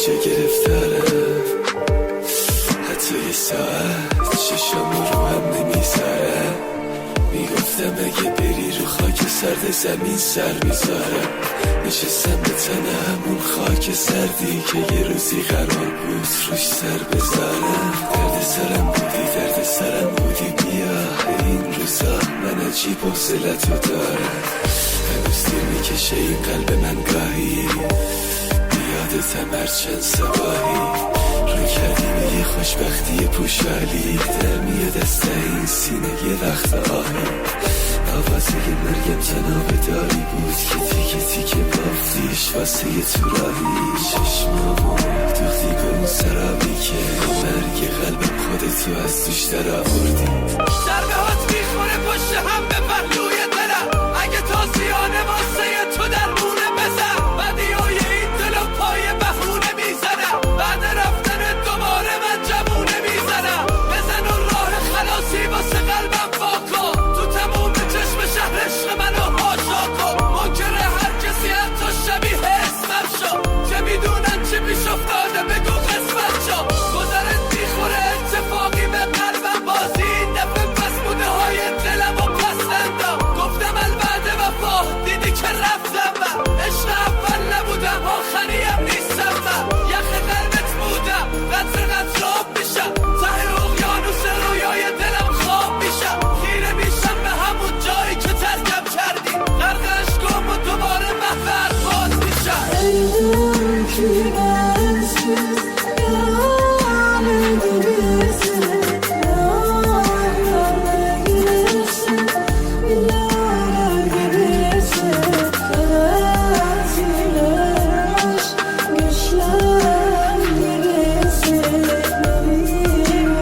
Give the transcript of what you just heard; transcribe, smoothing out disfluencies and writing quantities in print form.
کجا گرفتارم، حتی یه ساعت چشم رو هم نمیذارم. میگفتم اگه بری رو خاک سرد زمین سر میذارم. نشستم به تنه همون خاک سردی که یه روزی قرار بود روش سر بذارم. درد سرم بودی بیا این روزا، من عجیب حوصلتو دارم. هنوز دیر میکشه این قلب من گاهی، بیادتم هر چند صباحی. رو کردیم یه خوشبختی پوشالی، در میاد از این سینه یه وقت آهی. آوازه مرگم تناب داری بود که تیکه تیکه بافتیش واسه یه توراهی. چشمامو دوختی به اون سرابی که مرگ قلبم خودتو از توش در آوردی.